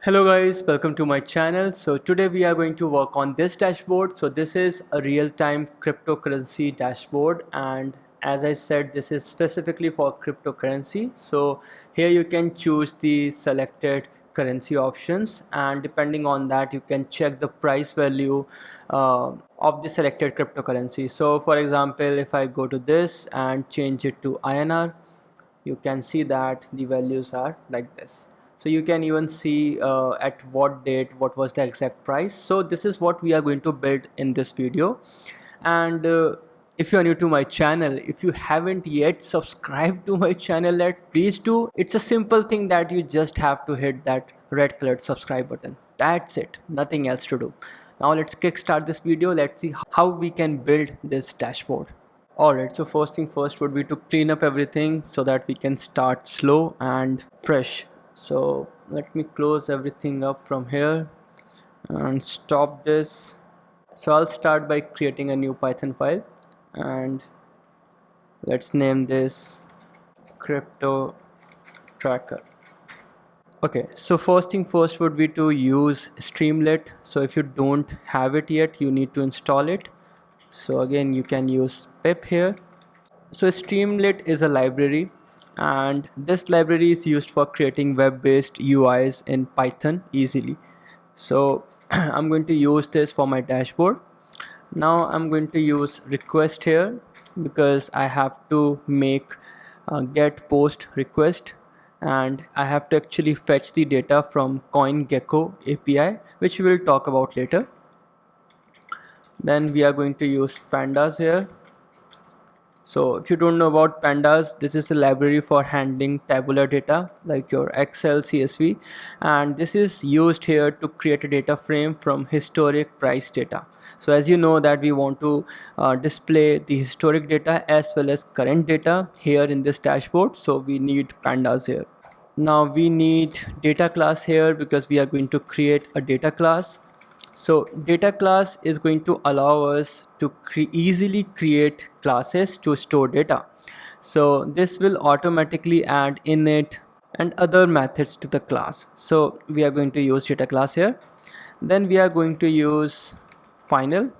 Hello guys, welcome to my channel. So today we are going to work on this dashboard. So this is a real-time cryptocurrency dashboard, and as I said, this is specifically for cryptocurrency. So here you can choose the selected currency options, and depending on that you can check the price value of the selected cryptocurrency. So for example, if I go to this and change it to INR, you can see that the values are like this. So you can even see at what date what was the exact price. So this is what we are going to build in this video. And if you are new to my channel, if you haven't yet subscribed to my channel yet, please do. It's a simple thing that you just have to hit that red colored subscribe button. That's it, nothing else to do. Now let's kickstart this video. Let's see how we can build this dashboard. Alright, so first thing first would be to clean up everything so that we can start slow and fresh. So let me close everything up from here and stop this. So I'll start by creating a new Python file, and let's name this crypto tracker. Okay, so first thing first would be to use Streamlit. So if you don't have it yet, you need to install it. So again, you can use pip here. So Streamlit is a library, and this library is used for creating web-based UIs in Python easily. So I'm going to use this for my dashboard. Now I'm going to use request here because I have to make get post request, and I have to actually fetch the data from CoinGecko API, which we will talk about later. Then we are going to use pandas here. So if you don't know about pandas, this is a library for handling tabular data like your Excel, CSV, and this is used here to create a data frame from historic price data. So as you know that we want to display the historic data as well as current data here in this dashboard, so we need pandas here. Now we need data class here because we are going to create a data class. So data class is going to allow us to easily create classes to store data. So this will automatically add init and other methods to the class. So we are going to use data class here. Then we are going to use final.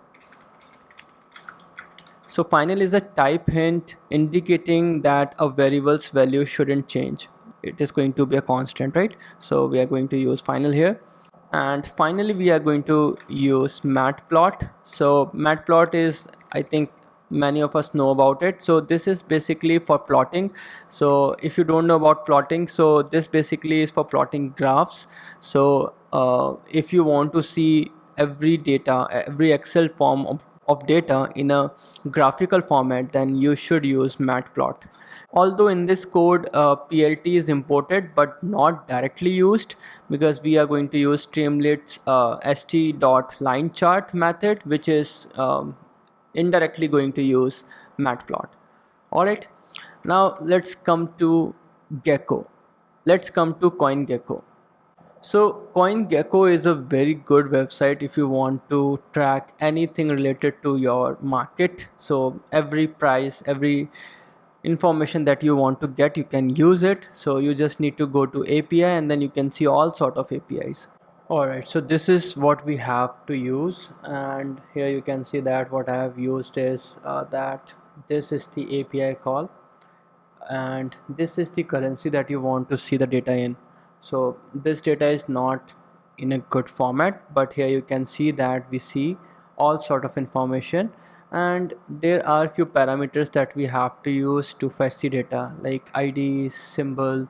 So final is a type hint indicating that a variable's value shouldn't change. It is going to be a constant, right? So we are going to use final here. And finally we are going to use matplot. So matplot is, I think many of us know about it. So this is basically for plotting. So if you don't know about plotting, so this basically is for plotting graphs. So if you want to see every data, every Excel form of data in a graphical format, then you should use matplot. Although in this code PLT is imported but not directly used, because we are going to use Streamlit's st.lineChart method, which is indirectly going to use matplot. Alright, now let's come to Gecko. Let's come to CoinGecko. So CoinGecko is a very good website if you want to track anything related to your market. So every price, every information that you want to get, you can use it. So you just need to go to API and then you can see all sort of APIs. Alright, so this is what we have to use, and here you can see that what I have used is that this is the API call, and this is the currency that you want to see the data in. So this data is not in a good format, but here you can see that we see all sort of information, and there are few parameters that we have to use to fetch the data like ID, symbol,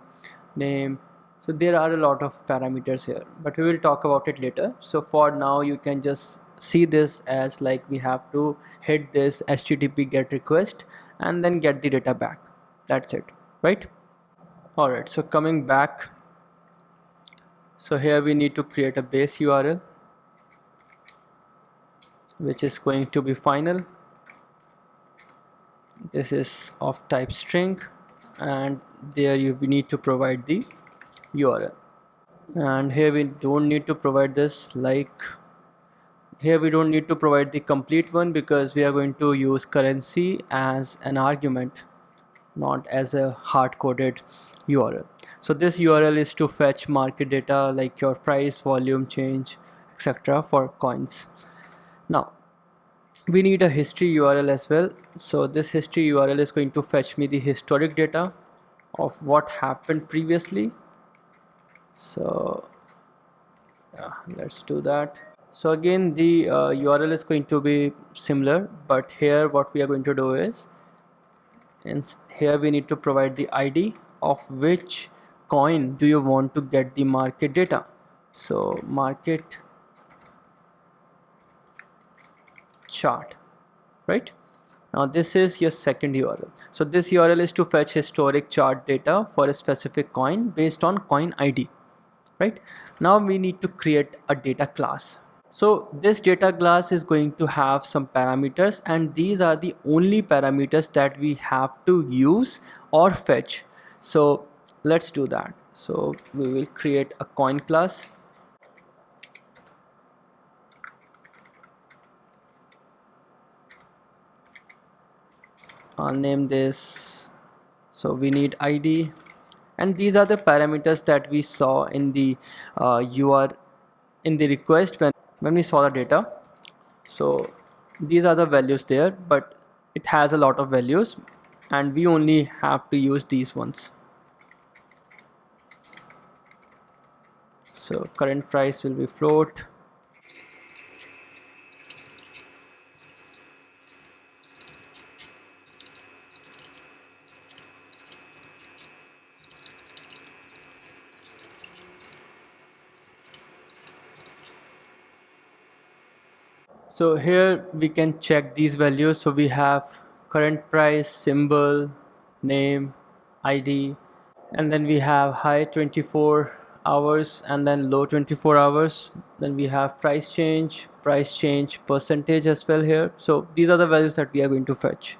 name. So there are a lot of parameters here, but we will talk about it later. So for now you can just see this as like we have to hit this HTTP GET request and then get the data back. That's it, right? Alright, so coming back, so here we need to create a base URL which is going to be final. This is of type string, and there we need to provide the URL. And here we don't need to provide this, like here we don't need to provide the complete one because we are going to use currency as an argument, not as a hard-coded URL. So this URL is to fetch market data like your price, volume change, etc. for coins. Now we need a history URL as well. So this history URL is going to fetch me the historic data of what happened previously. So yeah, let's do that. So again, the URL is going to be similar, but here what we are going to do is, and here we need to provide the ID of which coin do you want to get the market data. So market chart, right? Now this is your second URL. So this URL is to fetch historic chart data for a specific coin based on coin ID, right? Now we need to create a data class. So this data class is going to have some parameters, and these are the only parameters that we have to use or fetch. So let's do that. So we will create a coin class. I'll name this, so we need ID, and these are the parameters that we saw in the in the request when we saw the data. So these are the values there, but it has a lot of values and we only have to use these ones. So current price will be float. So here we can check these values. So we have current price, symbol, name, ID, and then we have high 24 hours and then low 24 hours. Then we have price change percentage as well here. So these are the values that we are going to fetch.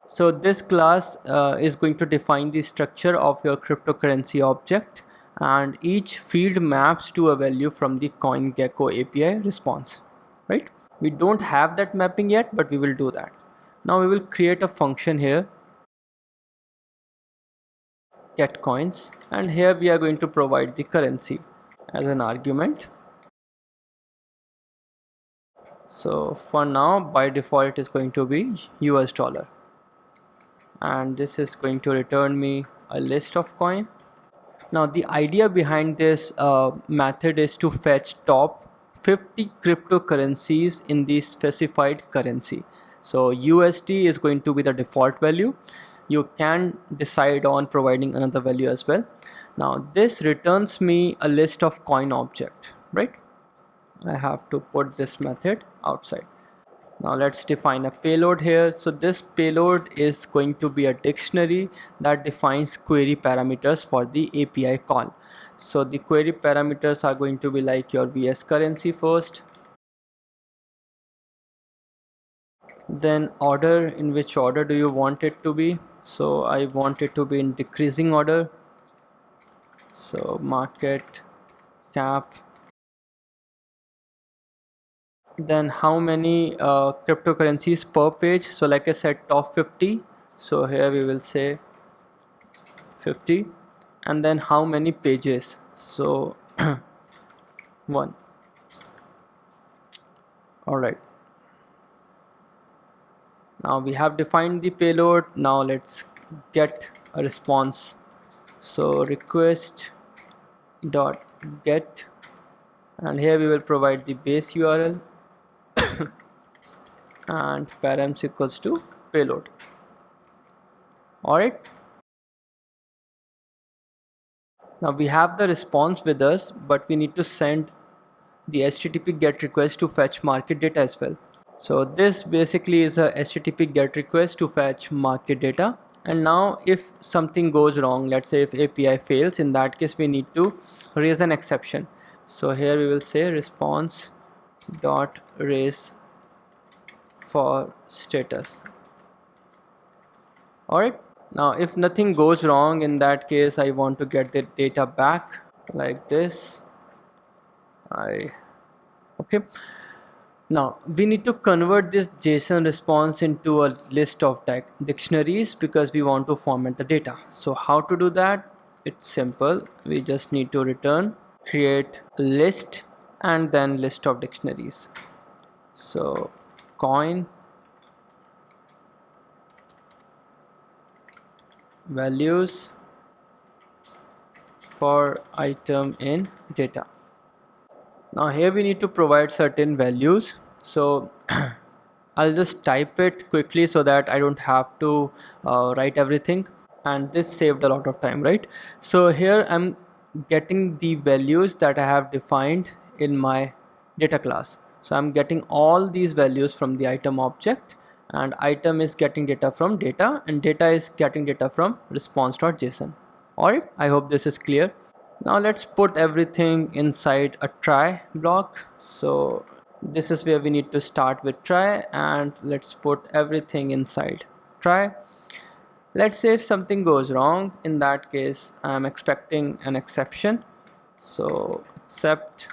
So this class is going to define the structure of your cryptocurrency object, and each field maps to a value from the CoinGecko API response, right? We don't have that mapping yet, but we will do that. Now we will create a function here, get coins, and here we are going to provide the currency as an argument. So for now, by default is going to be US dollar, and this is going to return me a list of coin. Now the idea behind this method is to fetch top 50 cryptocurrencies in the specified currency. So USD is going to be the default value. You can decide on providing another value as well. Now this returns me a list of coin object, right? I have to put this method outside. Now let's define a payload here. So this payload is going to be a dictionary that defines query parameters for the API call. So the query parameters are going to be like your VS currency first, then order, in which order do you want it to be. So I want it to be in decreasing order. So market cap, then how many cryptocurrencies per page. So like I said, top 50, so here we will say 50, and then how many pages. So 1. all right, now we have defined the payload. Now let's get a response. So request dot get, and here we will provide the base URL and params equals to payload. Alright, now we have the response with us, but we need to send the HTTP GET request to fetch market data as well. So this basically is a HTTP GET request to fetch market data. And now if something goes wrong, let's say if API fails, in that case we need to raise an exception. So here we will say response dot raise for status. Alright, now if nothing goes wrong, in that case I want to get the data back like this. Okay, now we need to convert this JSON response into a list of dictionaries because we want to format the data. So how to do that? it's simple. We just need to return create list and then list of dictionaries. So coin values for item in data. Now here we need to provide certain values, so I'll just type it quickly so that I don't have to write everything, and this saved a lot of time, right? So here I'm getting the values that I have defined in my data class. So I'm getting all these values from the item object, and item is getting data from data, and data is getting data from response.json. Alright, I hope this is clear. Now let's put everything inside a try block. So this is where we need to start with try, and let's put everything inside try. Let's say if something goes wrong, in that case I'm expecting an exception. So accept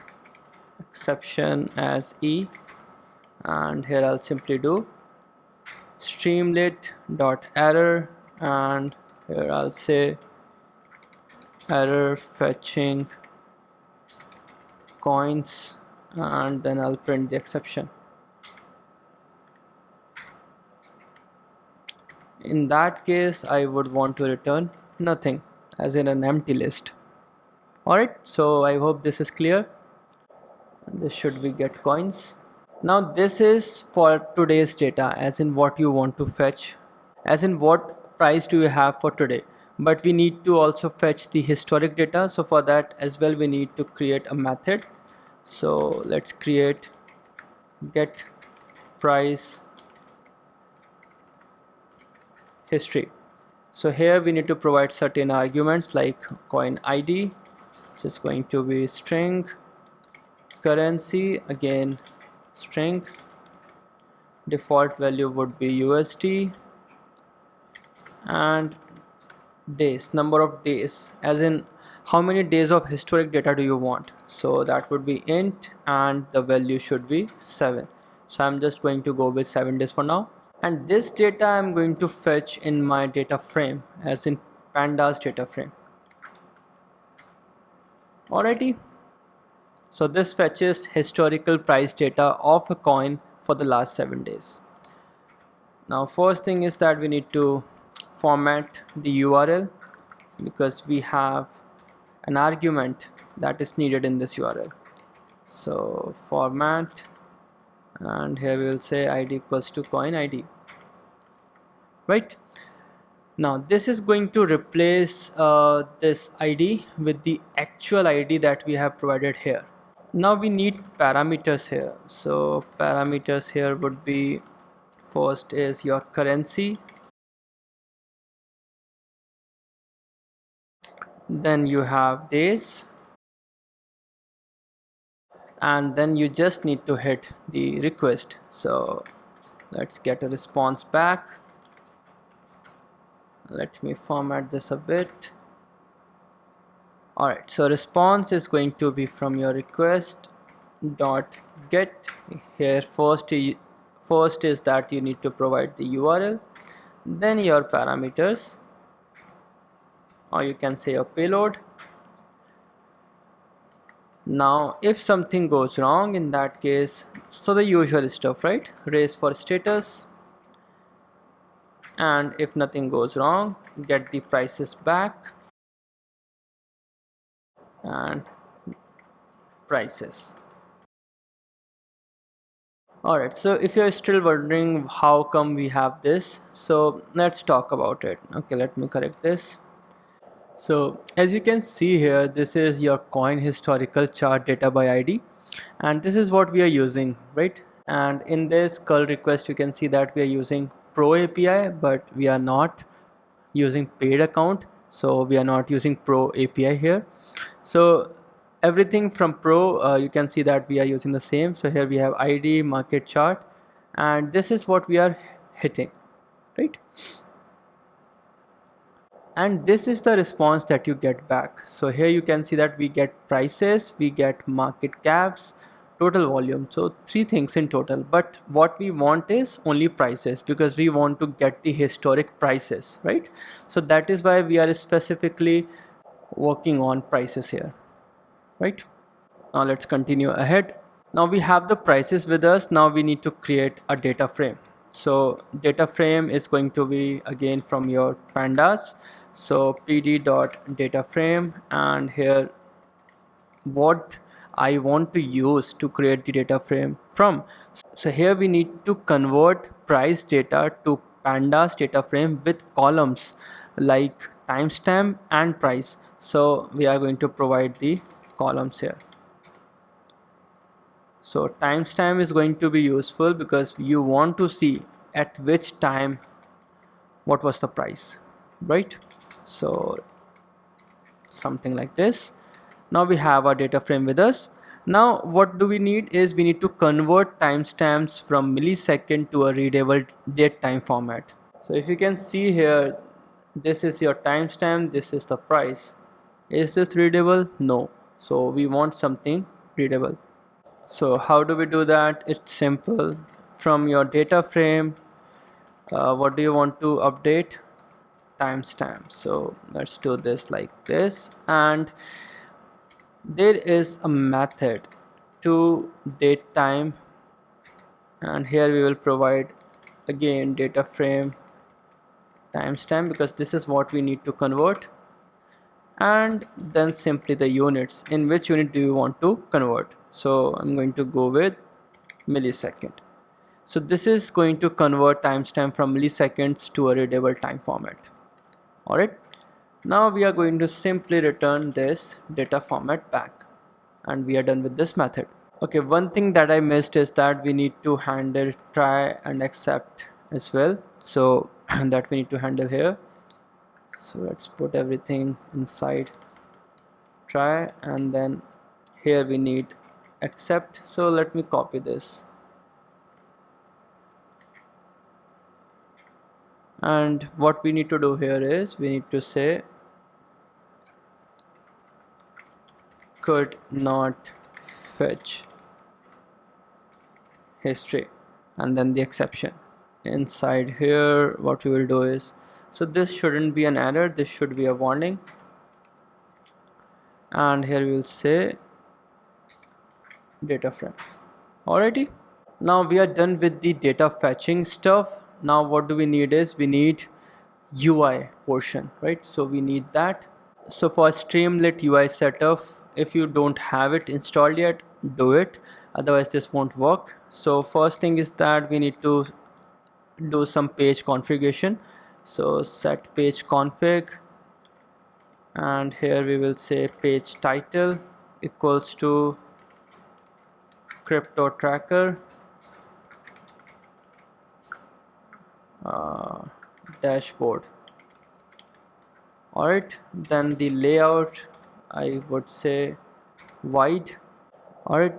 exception as E, and here I'll simply do streamlit dot error, and here I'll say error fetching coins, and then I'll print the exception. In that case I would want to return nothing, as in an empty list. Alright, so I hope this is clear. This should be get coins. Now this is for today's data, as in what you want to fetch, as in what price do you have for today. But we need to also fetch the historic data, so for that as well we need to create a method. So let's create get price history. So here we need to provide certain arguments like coin ID, which is going to be string, currency again string, default value would be USD, and days, number of days, as in how many days of historic data do you want. So that would be int, and the value should be 7. So I'm just going to go with 7 days for now. And this data I'm going to fetch in my data frame, as in pandas data frame. Alrighty, so this fetches historical price data of a coin for the last 7 days. Now first thing is that we need to format the URL, because we have an argument that is needed in this URL. So format, and here we will say ID equals to coin ID. Right, now this is going to replace this ID with the actual ID that we have provided here. Now we need parameters here. So parameters here would be, first is your currency, then you have days, and then you just need to hit the request. So let's get a response back. Let me format this a bit. Alright, so response is going to be from your request dot get. Here first is that you need to provide the URL, then your parameters, or you can say your payload. Now if something goes wrong, in that case, so the usual stuff, right? Raise for status, and if nothing goes wrong, get the prices back and prices. Alright, so if you're still wondering how come we have this, so let's talk about it. Okay, let me correct this. So as you can see here, this is your coin historical chart data by ID, and this is what we are using, right? And in this curl request you can see that we are using Pro API, but we are not using paid account, so we are not using Pro API here. So everything from Pro, you can see that we are using the same. So here we have ID, market chart, and this is what we are hitting, right? And this is the response that you get back. So here you can see that we get prices, we get market caps, total volume, so 3 things in total. But what we want is only prices, because we want to get the historic prices, right? So that is why we are specifically working on prices here, right? Now let's continue ahead. Now we have the prices with us. Now we need to create a data frame. So data frame is going to be again from your pandas. So pd.dataframe, and here what I want to use to create the data frame from. So here we need to convert price data to pandas data frame with columns like timestamp and price. So we are going to provide the columns here. So timestamp is going to be useful because you want to see at which time what was the price, right? So something like this. Now we have our data frame with us. Now what do we need is we need to convert timestamps from millisecond to a readable date time format. So if you can see here, this is your timestamp, this is the price. Is this readable? No. So we want something readable. So how do we do that? It's simple. From your data frame, what do you want to update? Timestamp. So let's do this like this, and there is a method to date time, and here we will provide again data frame timestamp because this is what we need to convert, and then simply the units. In which unit do you want to convert? So I'm going to go with millisecond. So this is going to convert timestamp from milliseconds to a readable time format. Alright, now we are going to simply return this data format back, and we are done with this method. Okay, one thing that I missed is that we need to handle try and accept as well. So that we need to handle here. So let's put everything inside try, and then here we need accept. So let me copy this, and what we need to do here is we need to say could not fetch history, and then the exception. Inside here what we will do is, so this shouldn't be an error, this should be a warning, and here we will say data frame. Alrighty, now we are done with the data fetching stuff. Now what do we need is we need UI portion, right? So we need that. So for Streamlit UI setup, if you don't have it installed yet, do it, otherwise this won't work. So first thing is that we need to do some page configuration. So set page config, and here we will say page title equals to crypto tracker dashboard. Alright, then the layout I would say wide. Alright,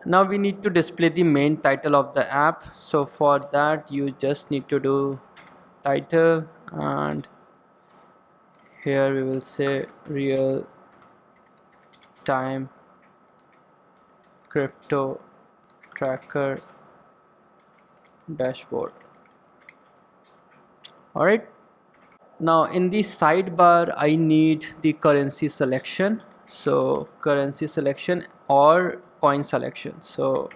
now we need to display the main title of the app. So for that you just need to do title, and here we will say real time crypto tracker dashboard. Alright, now in the sidebar I need the currency selection. So currency selection or coin selection. So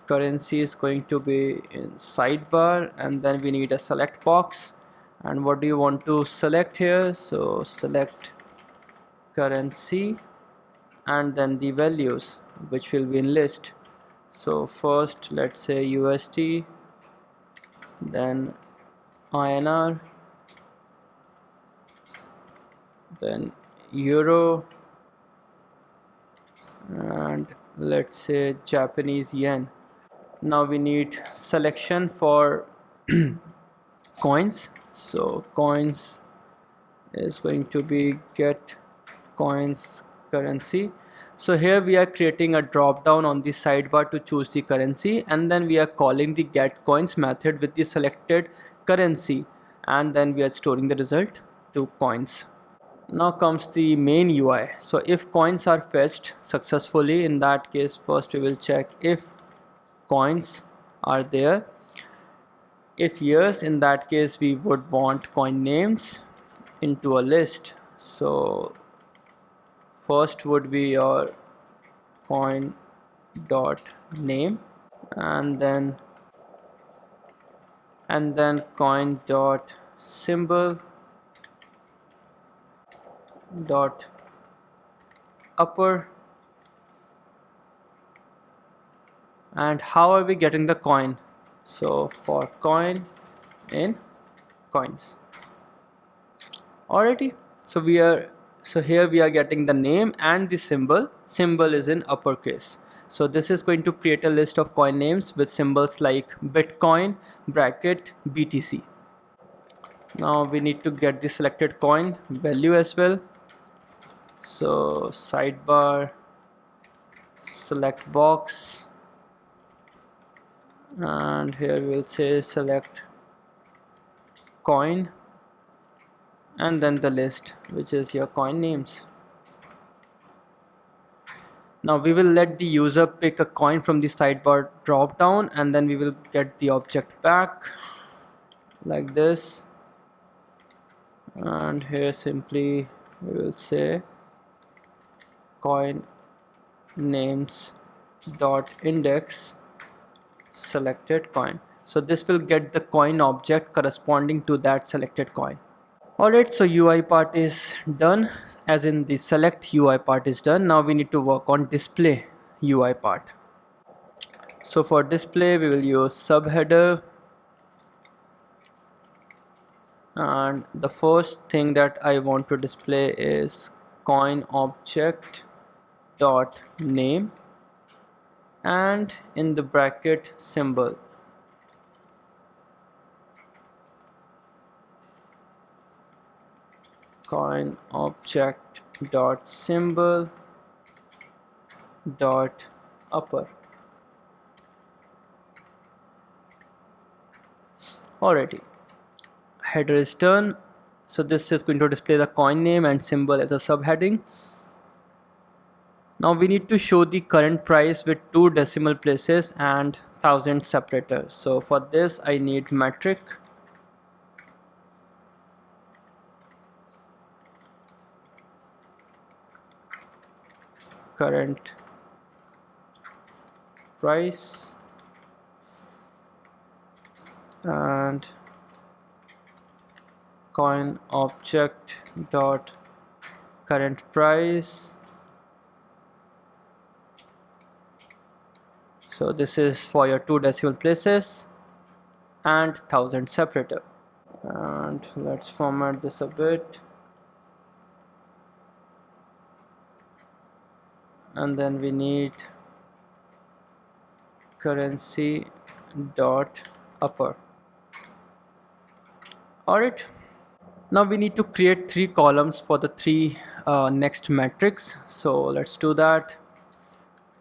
currency is going to be in sidebar, and then we need a select box. And what do you want to select here? So select currency, and then the values which will be in list. So first let's say USD, then INR, then Euro, and let's say Japanese yen. Now we need selection for coins. So coins is going to be get coins currency. So here we are creating a drop down on the sidebar to choose the currency, and then we are calling the get coins method with the selected currency, and then we are storing the result to coins. Now comes the main UI. So if coins are fetched successfully, in that case first we will check if coins are there. If yes, in that case we would want coin names into a list. So first would be your coin dot name, and then coin dot symbol dot upper. And how are we getting the coin? So for coin in coins. Alrighty, so here we are getting the name and the symbol is in uppercase. So this is going to create a list of coin names with symbols like Bitcoin bracket BTC. Now we need to get the selected coin value as well. So sidebar select box, and here we will say select coin, and then the list, which is your coin names. Now we will let the user pick a coin from the sidebar drop down, and then we will get the object back like this. And here simply we will say coin names dot index selected coin. So this will get the coin object corresponding to that selected coin. Alright, so UI part is done, as in the select UI part is done. Now we need to work on display UI part. So for display we will use subheader, and the first thing that I want to display is coin object dot name, and in the bracket symbol. Coin object dot symbol dot upper. Alrighty, header is done. So this is going to display the coin name and symbol as a subheading. Now we need to show the current price with 2 decimal places and 1000 separators. So for this I need metric. Current price and coin object dot current price. So this is for your 2 decimal places and 1000 separator. And let's format this a bit, and then we need currency dot upper. Alright, now we need to create 3 columns for the 3 next metrics. So let's do that.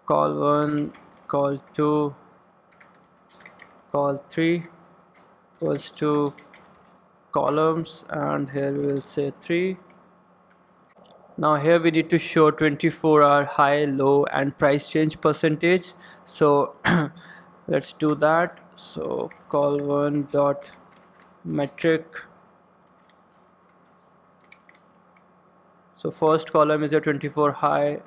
Call 1, call 2, call 3 equals to columns, and here we will say 3. Now here we need to show 24-hour high, low and price change percentage. So let's do that. So call 1 dot metric. So first column is a 24 high,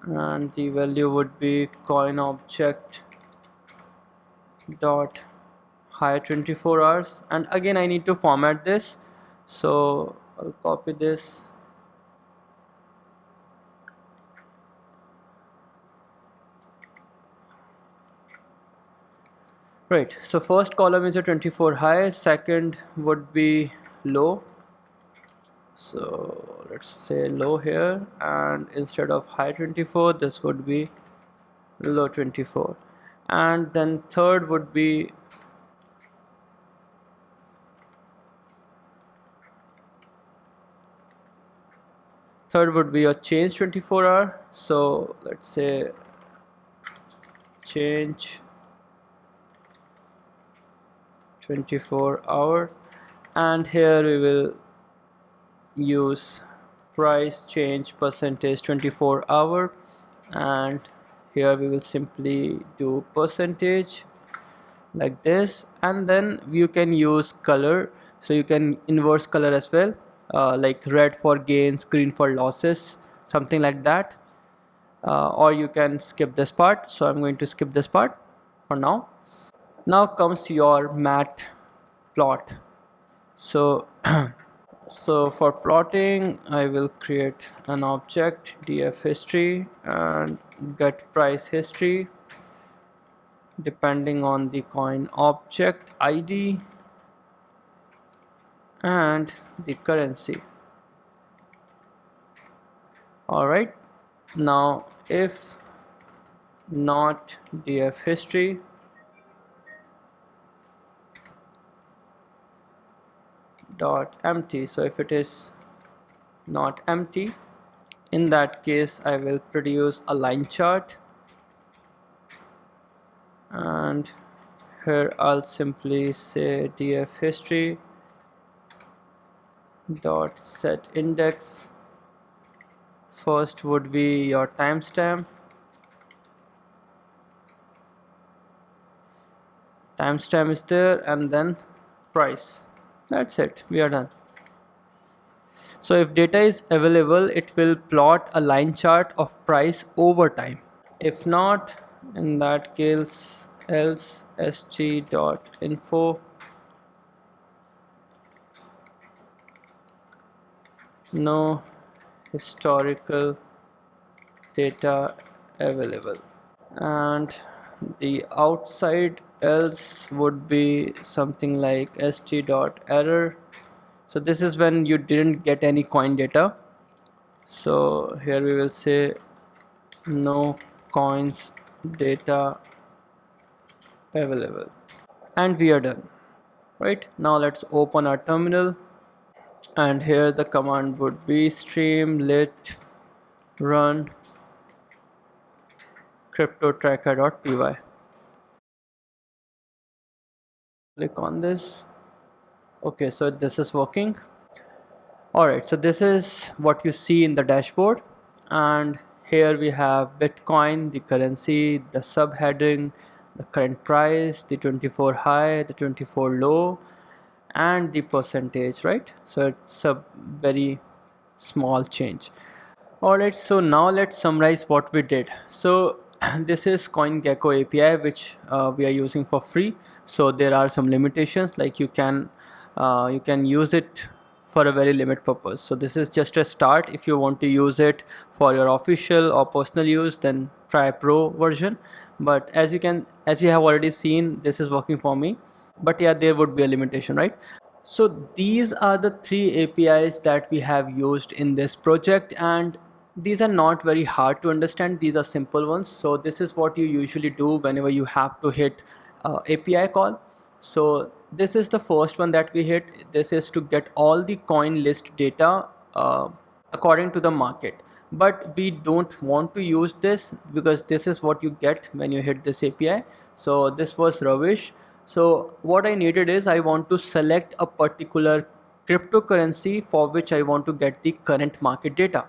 and the value would be coin object dot high 24 hours. And again I need to format this, so I'll copy this. Right, so first column is a 24 high, second would be low. So let's say low here, and instead of high 24 this would be low 24. And then third would be a change 24 hour. So let's say change 24 hour, and here we will use price change percentage 24 hour, and here we will simply do percentage like this, and then you can use color, so you can inverse color as well, like red for gains, green for losses, something like that. Or you can skip this part, so I'm going to skip this part for now. Now comes your mat plot. So so for plotting, I will create an object df history and get price history depending on the coin object ID and the currency. Alright, now if not df history dot empty, so if it is not empty, in that case I will produce a line chart, and here I'll simply say df history dot set index. First would be your timestamp. Timestamp is there, and then price. That's it, we are done. So if data is available, it will plot a line chart of price over time. If not, in that case, else sg.info no historical data available, and the outside else would be something like st.error. So this is when you didn't get any coin data, so here we will say no coins data available, and we are done. Right, now let's open our terminal, and here the command would be streamlit run cryptotracker.py. Click on this. Okay, so this is working. Alright, so this is what you see in the dashboard, and here we have Bitcoin, the currency, the subheading, the current price, the 24 high, the 24 low, and the percentage, right? So it's a very small change. Alright, so now let's summarize what we did. So this is CoinGecko API, which we are using for free. So there are some limitations, like you can use it for a very limited purpose. So this is just a start. If you want to use it for your official or personal use, then try pro version. But as you have already seen, this is working for me. But yeah, there would be a limitation, right? So these are the three APIs that we have used in this project, and these are not very hard to understand. These are simple ones. So this is what you usually do whenever you have to hit API call. So this is the first one that we hit. This is to get all the coin list data according to the market, but we don't want to use this because this is what you get when you hit this API. So this was rubbish. So what I needed is, I want to select a particular cryptocurrency for which I want to get the current market data.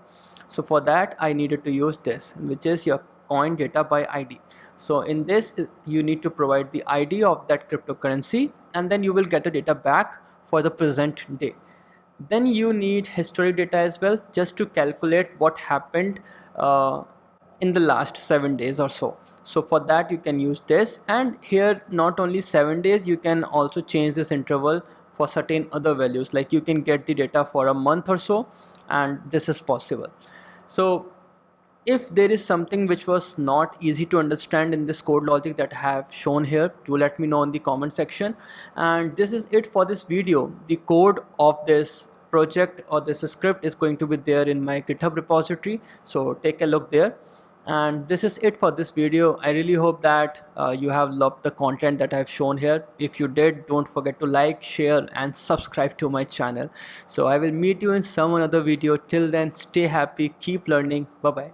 So for that I needed to use this, which is your coin data by ID. So in this you need to provide the ID of that cryptocurrency, and then you will get the data back for the present day. Then you need historic data as well, just to calculate what happened in the last 7 days or so. So for that you can use this, and here not only 7 days, you can also change this interval for certain other values, like you can get the data for a month or so, and this is possible. So if there is something which was not easy to understand in this code logic that I have shown here, do let me know in the comment section. And this is it for this video. The code of this project or this script is going to be there in my GitHub repository, so take a look there. And this is it for this video. I really hope that you have loved the content that I have shown here. If you did, don't forget to like, share and subscribe to my channel. So I will meet you in some another video. Till then, stay happy, keep learning. Bye bye.